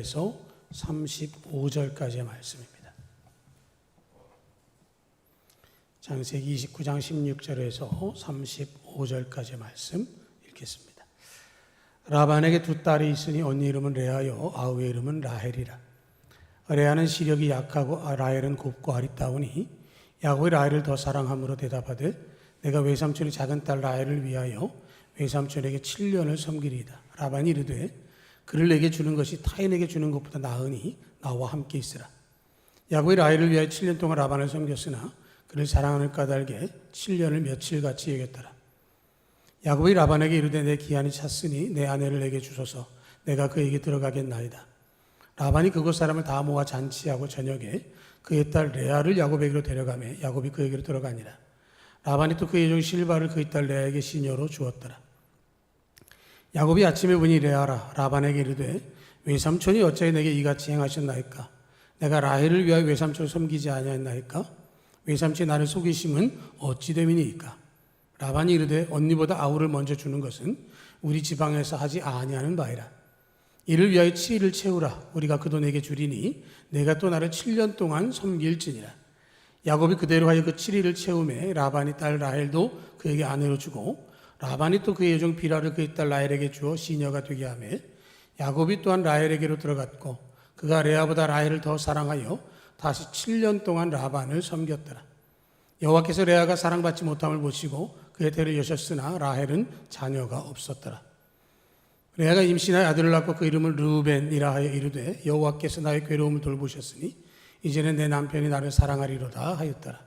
16절에서 35절까지의 말씀입니다. 창세기 29장 16절에서 35절까지의 말씀 읽겠습니다. 라반에게 두 딸이 있으니 언니 이름은 레아요 아우의 이름은 라헬이라. 레아는 시력이 약하고 라헬은 곱고 아리따우니 야곱이 라헬을 더 사랑함으로 대답하되 내가 외삼촌의 작은 딸 라헬을 위하여 외삼촌에게 7년을 섬기리이다. 라반이 이르되 그를 내게 주는 것이 타인에게 주는 것보다 나으니 나와 함께 있으라. 야곱이 라헬을 위하여 7년 동안 라반을 섬겼으나 그를 사랑하는 까닭에 7년을 며칠같이 여겼더라. 야곱이 라반에게 이르되 내 기한이 찼으니 내 아내를 내게 주소서. 내가 그에게 들어가겠나이다. 라반이 그곳 사람을 다 모아 잔치하고 저녁에 그의 딸 레아를 야곱에게로 데려가매 야곱이 그에게로 들어가니라. 라반이 또 그의 종 실바를 그의 딸 레아에게 시녀로 주었더라. 야곱이 아침에 보니 레아라. 라반에게 이르되 외삼촌이 어찌 내게 이같이 행하셨나이까? 내가 라헬을 위하여 외삼촌을 섬기지 아니하였나이까? 외삼촌이 나를 속이심은 어찌 됨이니이까? 라반이 이르되 언니보다 아우를 먼저 주는 것은 우리 지방에서 하지 아니하는 바이라. 이를 위하여 7일을 채우라. 우리가 그 돈에게 주리니 내가 또 나를 7년 동안 섬길지니라. 야곱이 그대로 하여 그 7일을 채우매 라반이 딸 라헬도 그에게 아내로 주고 라반이 또 그의 여종 비라를 그의 딸 라헬에게 주어 시녀가 되게 하매 야곱이 또한 라헬에게로 들어갔고 그가 레아보다 라헬을 더 사랑하여 다시 7년 동안 라반을 섬겼더라. 여호와께서 레아가 사랑받지 못함을 보시고 그의 태를 여셨으나 라헬은 자녀가 없었더라. 레아가 임신하여 아들을 낳고 그 이름을 르우벤이라 하여 이르되 여호와께서 나의 괴로움을 돌보셨으니 이제는 내 남편이 나를 사랑하리로다 하였더라.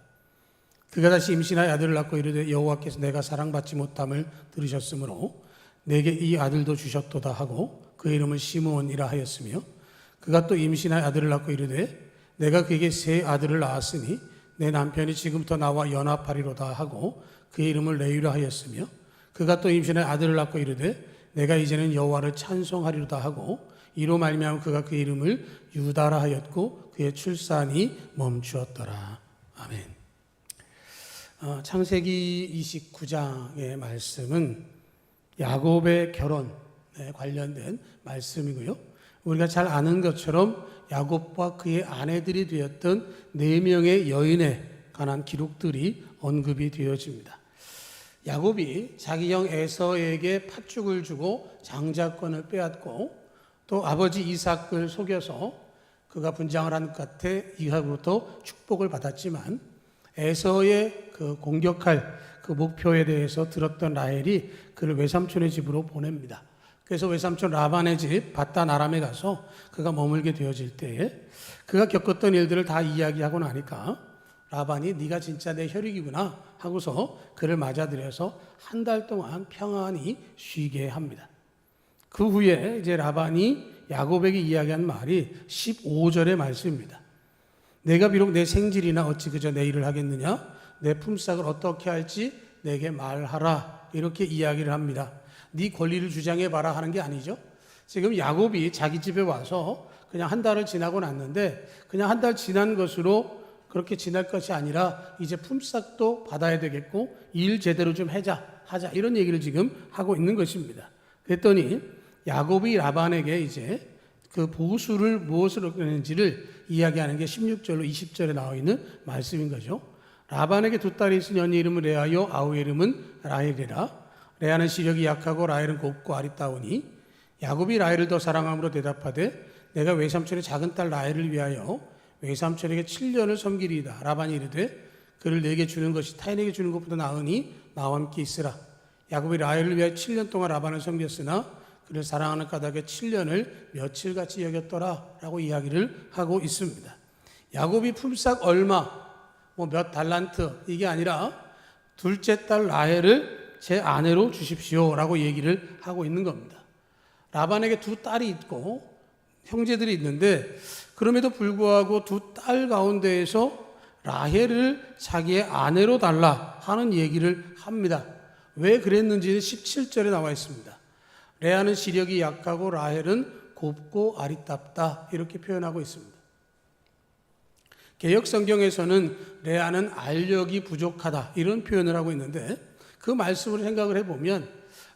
그가 다시 임신하여 아들을 낳고 이르되 여호와께서 내가 사랑받지 못함을 들으셨으므로 내게 이 아들도 주셨도다 하고 그 이름을 시므온이라 하였으며 그가 또 임신하여 아들을 낳고 이르되 내가 그에게 세 아들을 낳았으니 내 남편이 지금부터 나와 연합하리로다 하고 그의 이름을 레위라 하였으며 그가 또 임신하여 아들을 낳고 이르되 내가 이제는 여호와를 찬송하리로다 하고 이로 말미암아 그가 그 이름을 유다라 하였고 그의 출산이 멈추었더라. 아멘. 창세기 29장의 말씀은 야곱의 결혼에 관련된 말씀이고요. 우리가 잘 아는 것처럼 야곱과 그의 아내들이 되었던 4명의 여인에 관한 기록들이 언급이 되어집니다. 야곱이 자기 형 에서에게 팥죽을 주고 장자권을 빼앗고 또 아버지 이삭을 속여서 그가 분장을 한 것 같아 이삭으로부터 축복을 받았지만 에서의 그 공격할 그 목표에 대해서 들었던 라헬이 그를 외삼촌의 집으로 보냅니다. 그래서 외삼촌 라반의 집 바단 아람에 가서 그가 머물게 되어질 때에 그가 겪었던 일들을 다 이야기하고 나니까 라반이 네가 진짜 내 혈육이구나 하고서 그를 맞아들여서 한 달 동안 평안히 쉬게 합니다. 그 후에 이제 라반이 야곱에게 이야기한 말이 15절의 말씀입니다. 내가 비록 내 생질이나 어찌 그저 내 일을 하겠느냐? 내 품삯을 어떻게 할지 내게 말하라. 이렇게 이야기를 합니다. 네 권리를 주장해봐라 하는 게 아니죠. 지금 야곱이 자기 집에 와서 그냥 한 달을 지나고 났는데 그냥 한 달 지난 것으로 그렇게 지날 것이 아니라 이제 품삯도 받아야 되겠고 일 제대로 좀 하자 이런 얘기를 지금 하고 있는 것입니다. 그랬더니 야곱이 라반에게 이제 그 보수를 무엇으로 끊는지를 이야기하는 게 16절로 20절에 나와 있는 말씀인 거죠. 라반에게 두 딸이 있으니 언니 이름은 레아요 아우의 이름은 라헬이라. 레아는 시력이 약하고 라헬은 곱고 아리따우니 야곱이 라헬을 더 사랑함으로 대답하되 내가 외삼촌의 작은 딸 라헬을 위하여 외삼촌에게 7년을 섬기리이다. 라반이 이르되 그를 내게 주는 것이 타인에게 주는 것보다 나으니 나와 함께 있으라. 야곱이 라헬을 위하여 7년 동안 라반을 섬겼으나 그를 사랑하는 까닭에 7년을 며칠같이 여겼더라 라고 이야기를 하고 있습니다. 야곱이 품삯 얼마 몇 달란트 이게 아니라 둘째 딸 라헬을 제 아내로 주십시오 라고 얘기를 하고 있는 겁니다. 라반에게 두 딸이 있고 형제들이 있는데 그럼에도 불구하고 두 딸 가운데에서 라헬을 자기의 아내로 달라 하는 얘기를 합니다. 왜 그랬는지는 17절에 나와 있습니다. 레아는 시력이 약하고 라헬은 곱고 아리따다 이렇게 표현하고 있습니다. 개역 성경에서는 레아는 알력이 부족하다 이런 표현을 하고 있는데 그 말씀으로 생각을 해보면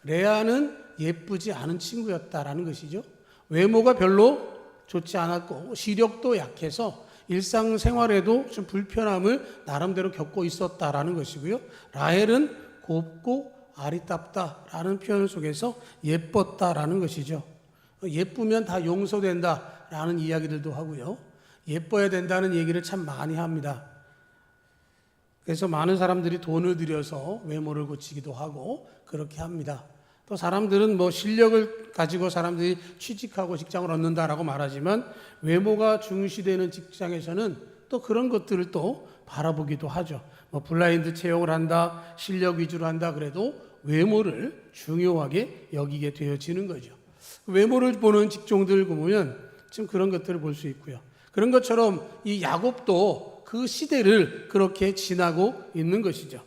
레아는 예쁘지 않은 친구였다라는 것이죠. 외모가 별로 좋지 않았고 시력도 약해서 일상생활에도 좀 불편함을 나름대로 겪고 있었다라는 것이고요. 라헬은 곱고 아리답다라는 표현 속에서 예뻤다라는 것이죠. 예쁘면 다 용서된다라는 이야기들도 하고요. 예뻐야 된다는 얘기를 참 많이 합니다. 그래서 많은 사람들이 돈을 들여서 외모를 고치기도 하고 그렇게 합니다. 또 사람들은 뭐 실력을 가지고 사람들이 취직하고 직장을 얻는다라고 말하지만 외모가 중시되는 직장에서는 또 그런 것들을 또 바라보기도 하죠. 뭐 블라인드 채용을 한다, 실력 위주로 한다 그래도 외모를 중요하게 여기게 되어지는 거죠. 외모를 보는 직종들 보면 지금 그런 것들을 볼 수 있고요. 그런 것처럼 이 야곱도 그 시대를 그렇게 지나고 있는 것이죠.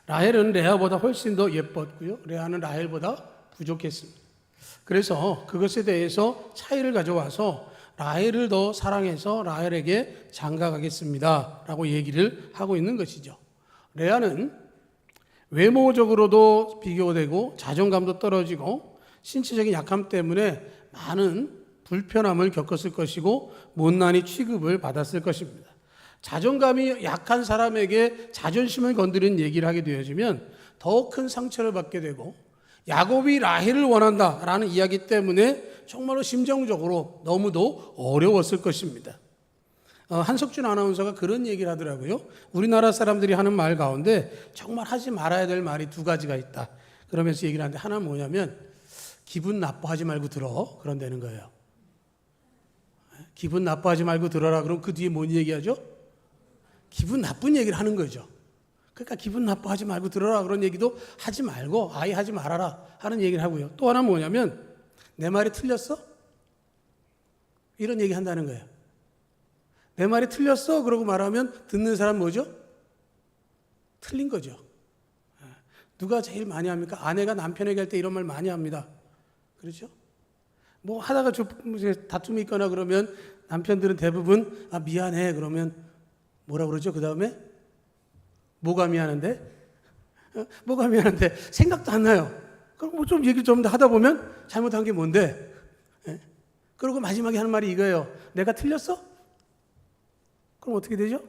라헬은 레아보다 훨씬 더 예뻤고요. 레아는 라헬보다 부족했습니다. 그래서 그것에 대해서 차이를 가져와서 라헬을 더 사랑해서 라헬에게 장가가겠습니다 라고 얘기를 하고 있는 것이죠. 레아는 외모적으로도 비교되고 자존감도 떨어지고 신체적인 약함 때문에 많은 불편함을 겪었을 것이고 못난이 취급을 받았을 것입니다. 자존감이 약한 사람에게 자존심을 건드리는 얘기를 하게 되어지면 더 큰 상처를 받게 되고 야곱이 라헬을 원한다라는 이야기 때문에 정말로 심정적으로 너무도 어려웠을 것입니다. 한석준 아나운서가 그런 얘기를 하더라고요. 우리나라 사람들이 하는 말 가운데 정말 하지 말아야 될 말이 두 가지가 있다. 그러면서 얘기를 하는데 하나는 뭐냐면 기분 나빠하지 말고 들어. 그런다는 거예요. 기분 나빠하지 말고 들어라. 그럼 그 뒤에 뭔 얘기하죠? 기분 나쁜 얘기를 하는 거죠. 그러니까 기분 나빠하지 말고 들어라. 그런 얘기도 하지 말고 아예 하지 말아라 하는 얘기를 하고요. 또 하나는 뭐냐면 내 말이 틀렸어? 이런 얘기 한다는 거예요. 내 말이 틀렸어? 그러고 말하면 듣는 사람 뭐죠? 틀린 거죠. 누가 제일 많이 합니까? 아내가 남편에게 할 때 이런 말 많이 합니다. 그렇죠? 뭐 하다가 다툼이 있거나 그러면 남편들은 대부분 미안해 그러면 뭐라 그러죠? 그 다음에 뭐가 미안한데? 뭐가 미안한데? 생각도 안 나요. 그럼 뭐 좀 얘기를 좀 더 하다 보면 잘못한 게 뭔데? 그리고 마지막에 하는 말이 이거예요. 내가 틀렸어? 그럼 어떻게 되죠?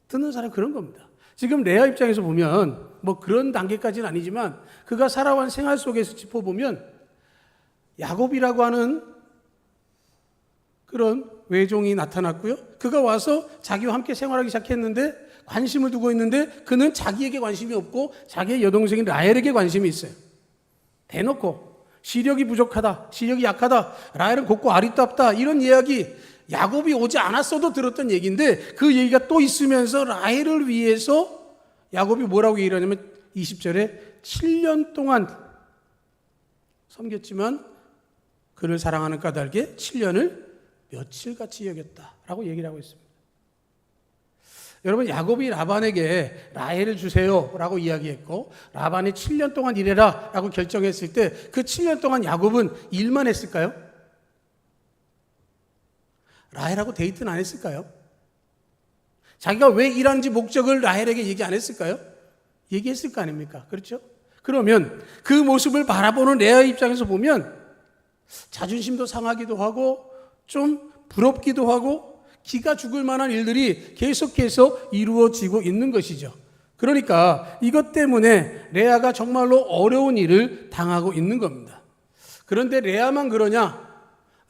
듣는 사람이 그런 겁니다. 지금 레아 입장에서 보면 뭐 그런 단계까지는 아니지만 그가 살아온 생활 속에서 짚어보면 야곱이라고 하는 그런 외종이 나타났고요. 그가 와서 자기와 함께 생활하기 시작했는데 관심을 두고 있는데 그는 자기에게 관심이 없고 자기의 여동생인 라헬에게 관심이 있어요. 대놓고 시력이 부족하다, 시력이 약하다, 라헬은 곱고 아리답다 이런 이야기 야곱이 오지 않았어도 들었던 얘기인데 그 얘기가 또 있으면서 라헬을 위해서 야곱이 뭐라고 얘기를 하냐면 20절에 7년 동안 섬겼지만 그를 사랑하는 까닭에 7년을 며칠같이 여겼다라고 얘기를 하고 있습니다. 여러분 야곱이 라반에게 라헬을 주세요 라고 이야기했고 라반이 7년 동안 일해라 라고 결정했을 때 그 7년 동안 야곱은 일만 했을까요? 라헬하고 데이트는 안 했을까요? 자기가 왜 일하는지 목적을 라헬에게 얘기 안 했을까요? 얘기했을 거 아닙니까? 그렇죠? 그러면 그 모습을 바라보는 레아의 입장에서 보면 자존심도 상하기도 하고 좀 부럽기도 하고 기가 죽을 만한 일들이 계속해서 이루어지고 있는 것이죠. 그러니까 이것 때문에 레아가 정말로 어려운 일을 당하고 있는 겁니다. 그런데 레아만 그러냐?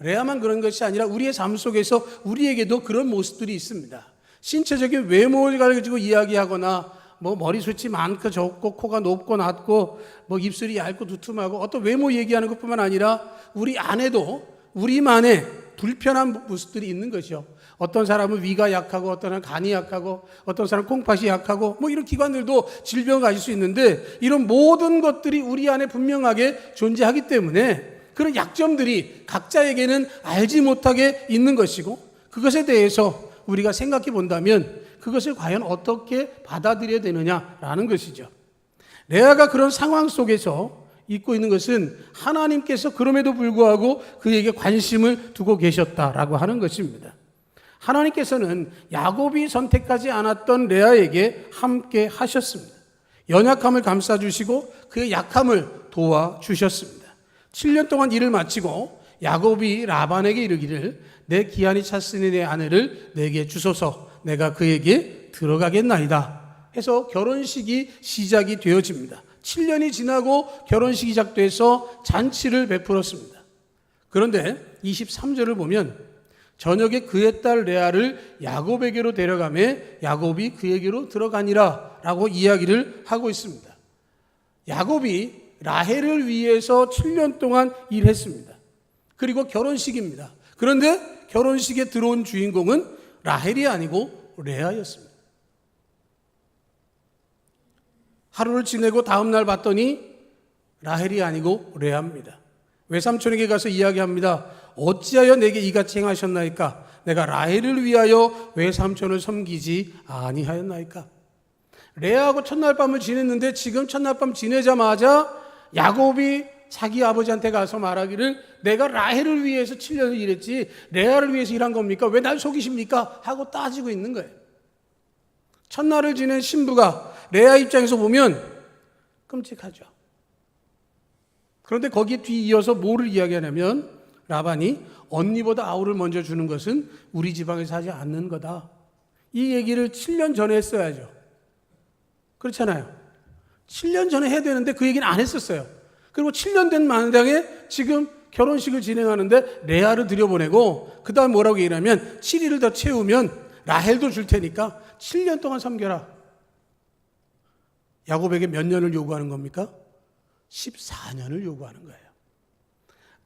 레아만 그런 것이 아니라 우리의 삶 속에서 우리에게도 그런 모습들이 있습니다. 신체적인 외모를 가지고 이야기하거나 뭐 머리숱이 많고 적고 코가 높고 낮고 뭐 입술이 얇고 두툼하고 어떤 외모 얘기하는 것뿐만 아니라 우리 안에도 우리만의 불편한 모습들이 있는 것이요. 어떤 사람은 위가 약하고 어떤 사람은 간이 약하고 어떤 사람은 콩팥이 약하고 뭐 이런 기관들도 질병을 가질 수 있는데 이런 모든 것들이 우리 안에 분명하게 존재하기 때문에 그런 약점들이 각자에게는 알지 못하게 있는 것이고 그것에 대해서 우리가 생각해 본다면 그것을 과연 어떻게 받아들여야 되느냐라는 것이죠. 레아가 그런 상황 속에서 있고 있는 것은 하나님께서 그럼에도 불구하고 그에게 관심을 두고 계셨다라고 하는 것입니다. 하나님께서는 야곱이 선택하지 않았던 레아에게 함께 하셨습니다. 연약함을 감싸주시고 그의 약함을 도와주셨습니다. 7년 동안 일을 마치고 야곱이 라반에게 이르기를 내 기한이 찼으니 내 아내를 내게 주소서 내가 그에게 들어가겠나이다 해서 결혼식이 시작이 되어집니다. 7년이 지나고 결혼식이 시작돼서 잔치를 베풀었습니다. 그런데 23절을 보면 저녁에 그의 딸 레아를 야곱에게로 데려가매 야곱이 그에게로 들어가니라 라고 이야기를 하고 있습니다. 야곱이 라헬을 위해서 7년 동안 일했습니다. 그리고 결혼식입니다. 그런데 결혼식에 들어온 주인공은 라헬이 아니고 레아였습니다. 하루를 지내고 다음 날 봤더니 라헬이 아니고 레아입니다. 외삼촌에게 가서 이야기합니다. 어찌하여 내게 이같이 행하셨나이까? 내가 라헬을 위하여 외삼촌을 섬기지 아니하였나이까? 레아하고 첫날 밤을 지냈는데 지금 첫날 밤 지내자마자 야곱이 자기 아버지한테 가서 말하기를 내가 라헬을 위해서 7년을 일했지 레아를 위해서 일한 겁니까? 왜 날 속이십니까? 하고 따지고 있는 거예요. 첫날을 지낸 신부가 레아 입장에서 보면 끔찍하죠. 그런데 거기에 뒤이어서 뭐를 이야기하냐면 라반이 언니보다 아우를 먼저 주는 것은 우리 지방에서 하지 않는 거다. 이 얘기를 7년 전에 했어야죠. 그렇잖아요. 7년 전에 해야 되는데 그 얘기는 안 했었어요. 그리고 7년 된 만장에 지금 결혼식을 진행하는데 레아를 들여보내고 그 다음 뭐라고 얘기하냐면 7일을 더 채우면 라헬도 줄 테니까 7년 동안 섬겨라. 야곱에게 몇 년을 요구하는 겁니까? 14년을 요구하는 거예요.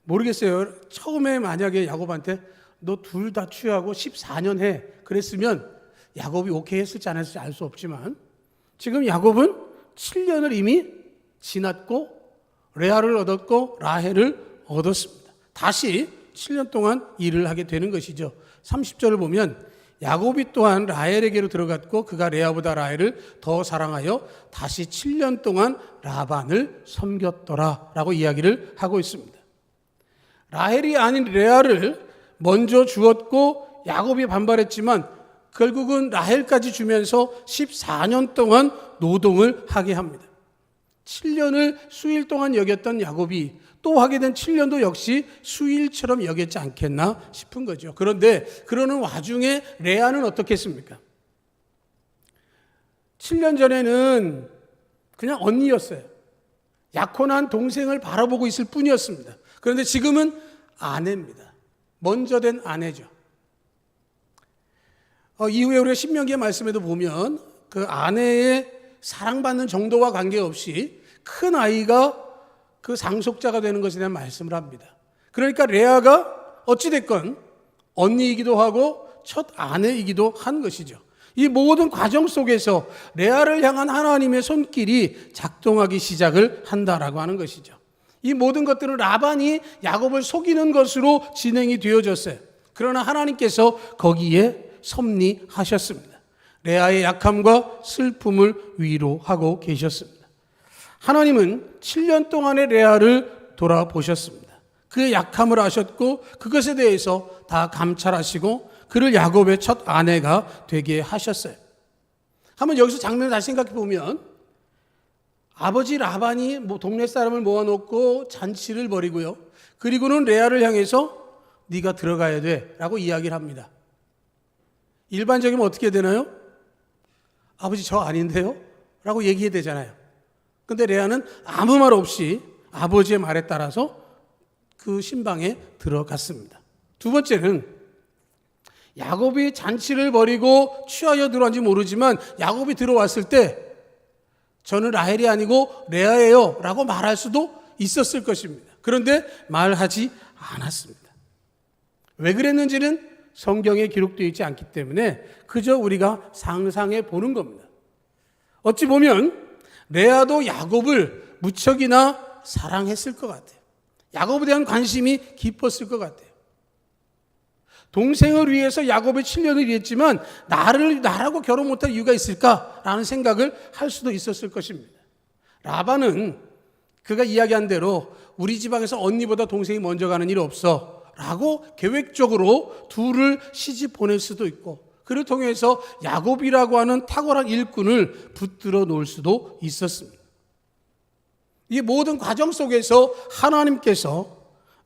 모르겠어요. 처음에 만약에 야곱한테 너 둘 다 취하고 14년 해 그랬으면 야곱이 오케이 했을지 안 했을지 알 수 없지만 지금 야곱은 7년을 이미 지났고 레아를 얻었고 라헬을 얻었습니다. 다시 7년 동안 일을 하게 되는 것이죠. 30절을 보면 야곱이 또한 라헬에게로 들어갔고 그가 레아보다 라헬을 더 사랑하여 다시 7년 동안 라반을 섬겼더라 라고 이야기를 하고 있습니다. 라헬이 아닌 레아를 먼저 주었고 야곱이 반발했지만 결국은 라헬까지 주면서 14년 동안 노동을 하게 합니다. 7년을 수일 동안 여겼던 야곱이 또 하게 된 7년도 역시 수일처럼 여겼지 않겠나 싶은 거죠. 그런데 그러는 와중에 레아는 어떻게 했습니까? 7년 전에는 그냥 언니였어요. 약혼한 동생을 바라보고 있을 뿐이었습니다. 그런데 지금은 아내입니다. 먼저 된 아내죠. 이후에 우리가 신명기의 말씀에도 보면 그 아내의 사랑받는 정도와 관계없이 큰 아이가 그 상속자가 되는 것에 대한 말씀을 합니다. 그러니까 레아가 어찌됐건 언니이기도 하고 첫 아내이기도 한 것이죠. 이 모든 과정 속에서 레아를 향한 하나님의 손길이 작동하기 시작을 한다라고 하는 것이죠. 이 모든 것들은 라반이 야곱을 속이는 것으로 진행이 되어졌어요. 그러나 하나님께서 거기에 섭리하셨습니다. 레아의 약함과 슬픔을 위로하고 계셨습니다. 하나님은 7년 동안의 레아를 돌아보셨습니다. 그의 약함을 아셨고 그것에 대해서 다 감찰하시고 그를 야곱의 첫 아내가 되게 하셨어요. 한번 여기서 장면을 다시 생각해 보면 아버지 라반이 동네 사람을 모아놓고 잔치를 벌이고요. 그리고는 레아를 향해서 네가 들어가야 돼 라고 이야기를 합니다. 일반적이면 어떻게 되나요? 아버지 저 아닌데요? 라고 얘기해야 되잖아요. 근데 레아는 아무 말 없이 아버지의 말에 따라서 그 신방에 들어갔습니다. 두 번째는 야곱이 잔치를 벌이고 취하여 들어왔는지 모르지만 야곱이 들어왔을 때 저는 라헬이 아니고 레아예요 라고 말할 수도 있었을 것입니다. 그런데 말하지 않았습니다. 왜 그랬는지는 성경에 기록되어 있지 않기 때문에 그저 우리가 상상해 보는 겁니다. 어찌 보면 레아도 야곱을 무척이나 사랑했을 것 같아요. 야곱에 대한 관심이 깊었을 것 같아요. 동생을 위해서 야곱이 7년을 일했지만 나라고 결혼 못할 이유가 있을까라는 생각을 할 수도 있었을 것입니다. 라반은 그가 이야기한 대로 우리 지방에서 언니보다 동생이 먼저 가는 일 없어 라고 계획적으로 둘을 시집 보낼 수도 있고 그를 통해서 야곱이라고 하는 탁월한 일꾼을 붙들어 놓을 수도 있었습니다. 이 모든 과정 속에서 하나님께서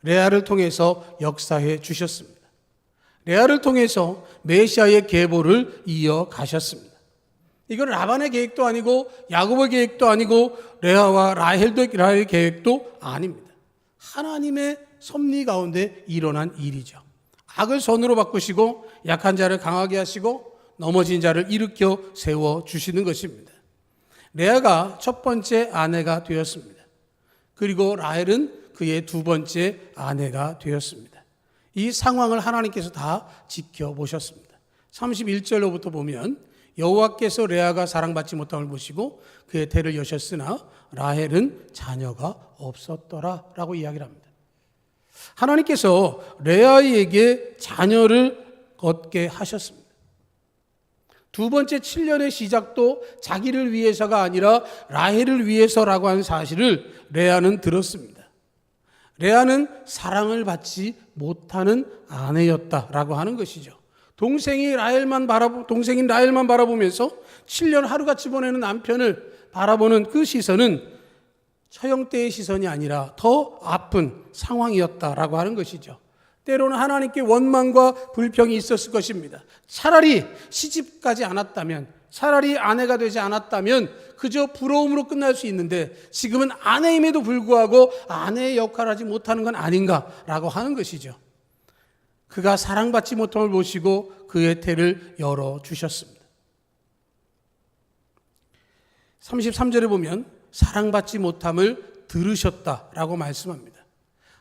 레아를 통해서 역사해 주셨습니다. 레아를 통해서 메시아의 계보를 이어가셨습니다. 이건 라반의 계획도 아니고 야곱의 계획도 아니고 레아와 라헬의 계획도 아닙니다. 하나님의 섭리 가운데 일어난 일이죠. 악을 선으로 바꾸시고 약한 자를 강하게 하시고 넘어진 자를 일으켜 세워주시는 것입니다. 레아가 첫 번째 아내가 되었습니다. 그리고 라헬은 그의 두 번째 아내가 되었습니다. 이 상황을 하나님께서 다 지켜보셨습니다. 31절로부터 보면 여호와께서 레아가 사랑받지 못함을 보시고 그의 태를 여셨으나 라헬은 자녀가 없었더라 라고 이야기를 합니다. 하나님께서 레아에게 자녀를 얻게 하셨습니다. 두 번째 7년의 시작도 자기를 위해서가 아니라 라헬을 위해서라고 하는 사실을 레아는 들었습니다. 레아는 사랑을 받지 못하는 아내였다라고 하는 것이죠. 동생인 라헬만 바라보면서 7년 하루같이 보내는 남편을 바라보는 그 시선은 처형대의 시선이 아니라 더 아픈 상황이었다라고 하는 것이죠. 때로는 하나님께 원망과 불평이 있었을 것입니다. 차라리 시집가지 않았다면, 차라리 아내가 되지 않았다면 그저 부러움으로 끝날 수 있는데 지금은 아내임에도 불구하고 아내의 역할을 하지 못하는 건 아닌가라고 하는 것이죠. 그가 사랑받지 못함을 보시고 그의 태를 열어주셨습니다. 33절에 보면 사랑받지 못함을 들으셨다라고 말씀합니다.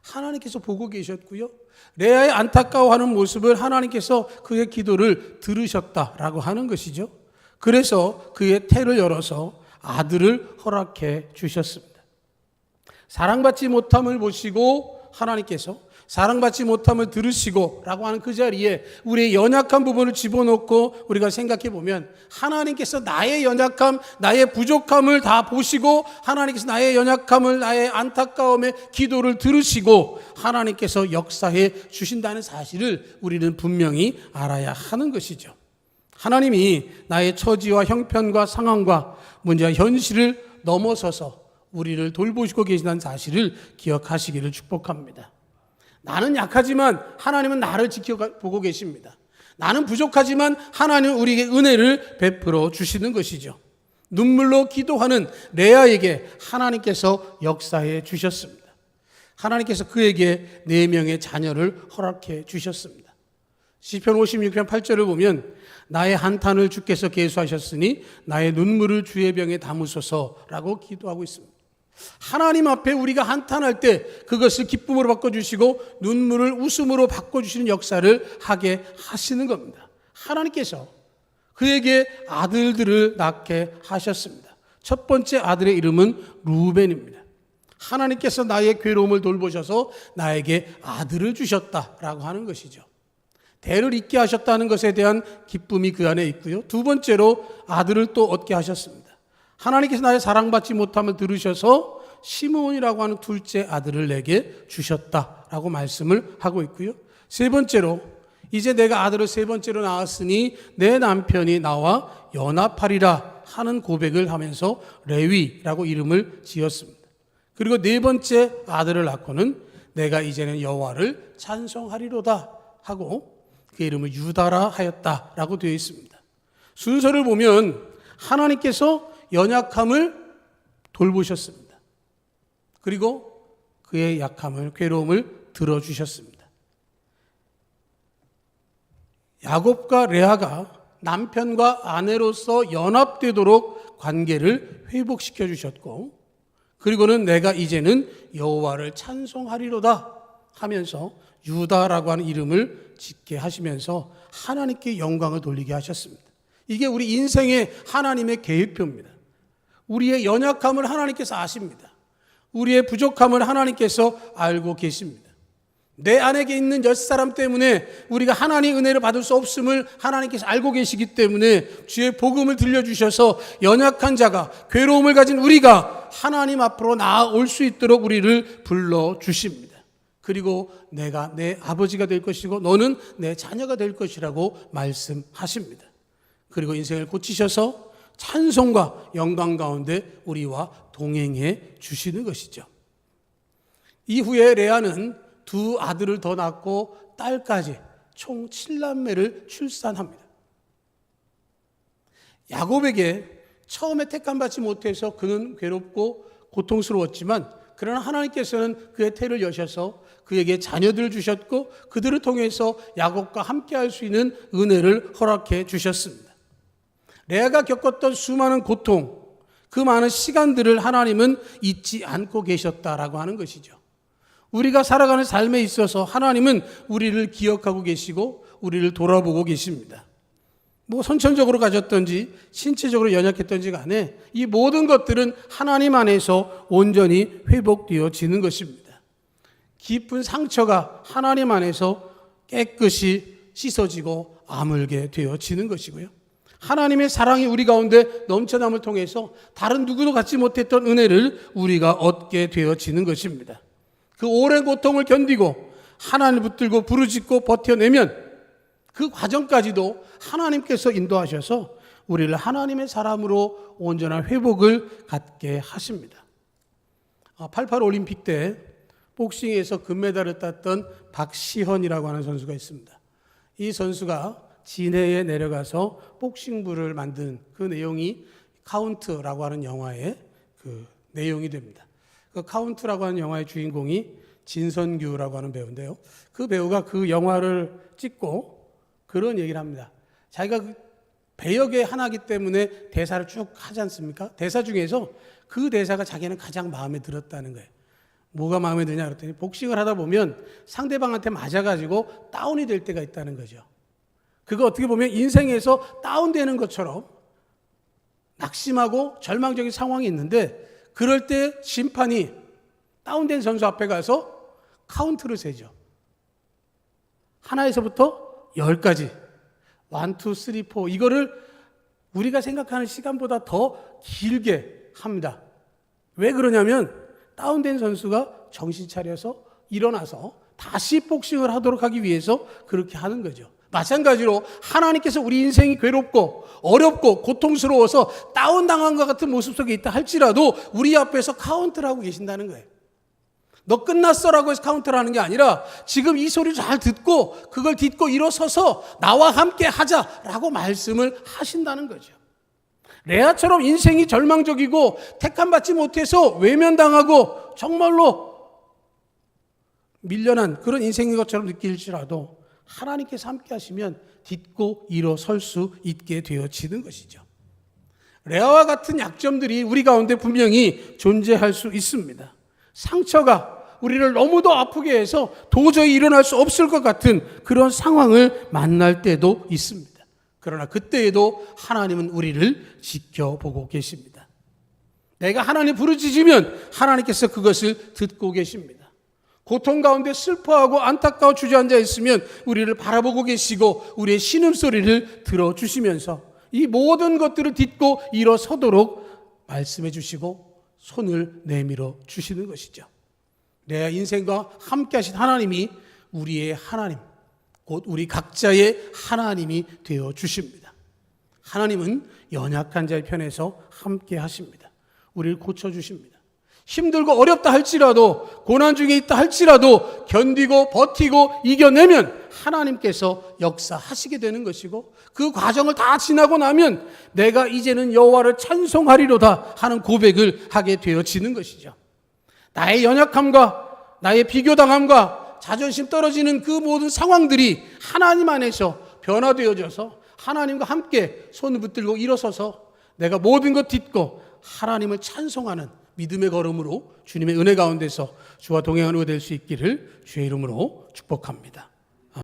하나님께서 보고 계셨고요. 레아의 안타까워하는 모습을 하나님께서 그의 기도를 들으셨다라고 하는 것이죠. 그래서 그의 태를 열어서 아들을 허락해 주셨습니다. 사랑받지 못함을 보시고 하나님께서 사랑받지 못함을 들으시고 라고 하는 그 자리에 우리의 연약한 부분을 집어넣고 우리가 생각해 보면 하나님께서 나의 연약함, 나의 부족함을 다 보시고 하나님께서 나의 연약함을, 나의 안타까움의 기도를 들으시고 하나님께서 역사해 주신다는 사실을 우리는 분명히 알아야 하는 것이죠. 하나님이 나의 처지와 형편과 상황과 문제와 현실을 넘어서서 우리를 돌보시고 계시다는 사실을 기억하시기를 축복합니다. 나는 약하지만 하나님은 나를 지켜보고 계십니다. 나는 부족하지만 하나님은 우리에게 은혜를 베풀어 주시는 것이죠. 눈물로 기도하는 레아에게 하나님께서 역사해 주셨습니다. 하나님께서 그에게 4명의 자녀를 허락해 주셨습니다. 시편 56편 8절을 보면 나의 한탄을 주께서 계수하셨으니 나의 눈물을 주의 병에 담으소서라고 기도하고 있습니다. 하나님 앞에 우리가 한탄할 때 그것을 기쁨으로 바꿔주시고 눈물을 웃음으로 바꿔주시는 역사를 하게 하시는 겁니다. 하나님께서 그에게 아들들을 낳게 하셨습니다. 첫 번째 아들의 이름은 루벤입니다. 하나님께서 나의 괴로움을 돌보셔서 나에게 아들을 주셨다라고 하는 것이죠. 대를 잇게 하셨다는 것에 대한 기쁨이 그 안에 있고요. 두 번째로 아들을 또 얻게 하셨습니다. 하나님께서 나의 사랑받지 못함을 들으셔서 시므온이라고 하는 둘째 아들을 내게 주셨다라고 말씀을 하고 있고요. 세 번째로 이제 내가 아들을 세 번째로 낳았으니 내 남편이 나와 연합하리라 하는 고백을 하면서 레위라고 이름을 지었습니다. 그리고 네 번째 아들을 낳고는 내가 이제는 여호와를 찬송하리로다 하고 그 이름을 유다라 하였다라고 되어 있습니다. 순서를 보면 하나님께서 연약함을 돌보셨습니다. 그리고 그의 약함을, 괴로움을 들어주셨습니다. 야곱과 레아가 남편과 아내로서 연합되도록 관계를 회복시켜 주셨고, 그리고는 내가 이제는 여호와를 찬송하리로다 하면서 유다라고 하는 이름을 짓게 하시면서 하나님께 영광을 돌리게 하셨습니다. 이게 우리 인생의 하나님의 계획표입니다. 우리의 연약함을 하나님께서 아십니다. 우리의 부족함을 하나님께서 알고 계십니다. 내 안에 있는 옛사람 때문에 우리가 하나님의 은혜를 받을 수 없음을 하나님께서 알고 계시기 때문에 주의 복음을 들려주셔서 연약한 자가, 괴로움을 가진 우리가 하나님 앞으로 나아올 수 있도록 우리를 불러주십니다. 그리고 내가 내 아버지가 될 것이고 너는 내 자녀가 될 것이라고 말씀하십니다. 그리고 인생을 고치셔서 찬송과 영광 가운데 우리와 동행해 주시는 것이죠. 이후에 레아는 두 아들을 더 낳고 딸까지 총 7남매를 출산합니다. 야곱에게 처음에 택함받지 못해서 그는 괴롭고 고통스러웠지만 그러나 하나님께서는 그의 태를 여셔서 그에게 자녀들을 주셨고 그들을 통해서 야곱과 함께할 수 있는 은혜를 허락해 주셨습니다. 레아가 겪었던 수많은 고통, 그 많은 시간들을 하나님은 잊지 않고 계셨다라고 하는 것이죠. 우리가 살아가는 삶에 있어서 하나님은 우리를 기억하고 계시고 우리를 돌아보고 계십니다. 선천적으로 가졌던지 신체적으로 연약했던지 간에 이 모든 것들은 하나님 안에서 온전히 회복되어지는 것입니다. 깊은 상처가 하나님 안에서 깨끗이 씻어지고 아물게 되어지는 것이고요. 하나님의 사랑이 우리 가운데 넘쳐남을 통해서 다른 누구도 갖지 못했던 은혜를 우리가 얻게 되어지는 것입니다. 그 오랜 고통을 견디고 하나님을 붙들고 부르짖고 버텨내면 그 과정까지도 하나님께서 인도하셔서 우리를 하나님의 사람으로 온전한 회복을 갖게 하십니다. 88 올림픽 때 복싱에서 금메달을 땄던 박시헌이라고 하는 선수가 있습니다. 이 선수가 진해에 내려가서 복싱부를 만든 그 내용이 카운트라고 하는 영화의 그 내용이 됩니다. 그 카운트라고 하는 영화의 주인공이 진선규라고 하는 배우인데요. 그 배우가 그 영화를 찍고 그런 얘기를 합니다. 자기가 배역의 하나이기 때문에 대사를 쭉 하지 않습니까? 대사 중에서 그 대사가 자기는 가장 마음에 들었다는 거예요. 뭐가 마음에 드냐 그랬더니 복싱을 하다 보면 상대방한테 맞아가지고 다운이 될 때가 있다는 거죠. 그거 어떻게 보면 인생에서 다운되는 것처럼 낙심하고 절망적인 상황이 있는데 그럴 때 심판이 다운된 선수 앞에 가서 카운트를 세죠. 하나에서부터 10까지 1, 2, 3, 4 이거를 우리가 생각하는 시간보다 더 길게 합니다. 왜 그러냐면 다운된 선수가 정신 차려서 일어나서 다시 복싱을 하도록 하기 위해서 그렇게 하는 거죠. 마찬가지로 하나님께서 우리 인생이 괴롭고 어렵고 고통스러워서 다운당한 것 같은 모습 속에 있다 할지라도 우리 앞에서 카운트를 하고 계신다는 거예요. 너 끝났어라고 해서 카운트를 하는 게 아니라 지금 이 소리를 잘 듣고 그걸 딛고 일어서서 나와 함께 하자라고 말씀을 하신다는 거죠. 레아처럼 인생이 절망적이고 택함받지 못해서 외면당하고 정말로 밀려난 그런 인생인 것처럼 느낄지라도 하나님께서 함께 하시면 딛고 일어설 수 있게 되어지는 것이죠. 레아와 같은 약점들이 우리 가운데 분명히 존재할 수 있습니다. 상처가 우리를 너무도 아프게 해서 도저히 일어날 수 없을 것 같은 그런 상황을 만날 때도 있습니다. 그러나 그때에도 하나님은 우리를 지켜보고 계십니다. 내가 하나님 부르짖으면 하나님께서 그것을 듣고 계십니다. 고통 가운데 슬퍼하고 안타까워 주저앉아 있으면 우리를 바라보고 계시고 우리의 신음소리를 들어주시면서 이 모든 것들을 딛고 일어서도록 말씀해 주시고 손을 내밀어 주시는 것이죠. 내 인생과 함께 하신 하나님이 우리의 하나님, 곧 우리 각자의 하나님이 되어 주십니다. 하나님은 연약한 자의 편에서 함께 하십니다. 우리를 고쳐주십니다. 힘들고 어렵다 할지라도 고난 중에 있다 할지라도 견디고 버티고 이겨내면 하나님께서 역사하시게 되는 것이고 그 과정을 다 지나고 나면 내가 이제는 여호와를 찬송하리로다 하는 고백을 하게 되어지는 것이죠. 나의 연약함과 나의 비교당함과 자존심 떨어지는 그 모든 상황들이 하나님 안에서 변화되어져서 하나님과 함께 손을 붙들고 일어서서 내가 모든 것 딛고 하나님을 찬송하는 믿음의 걸음으로 주님의 은혜 가운데서 주와 동행하는 될 수 있기를 주의 이름으로 축복합니다.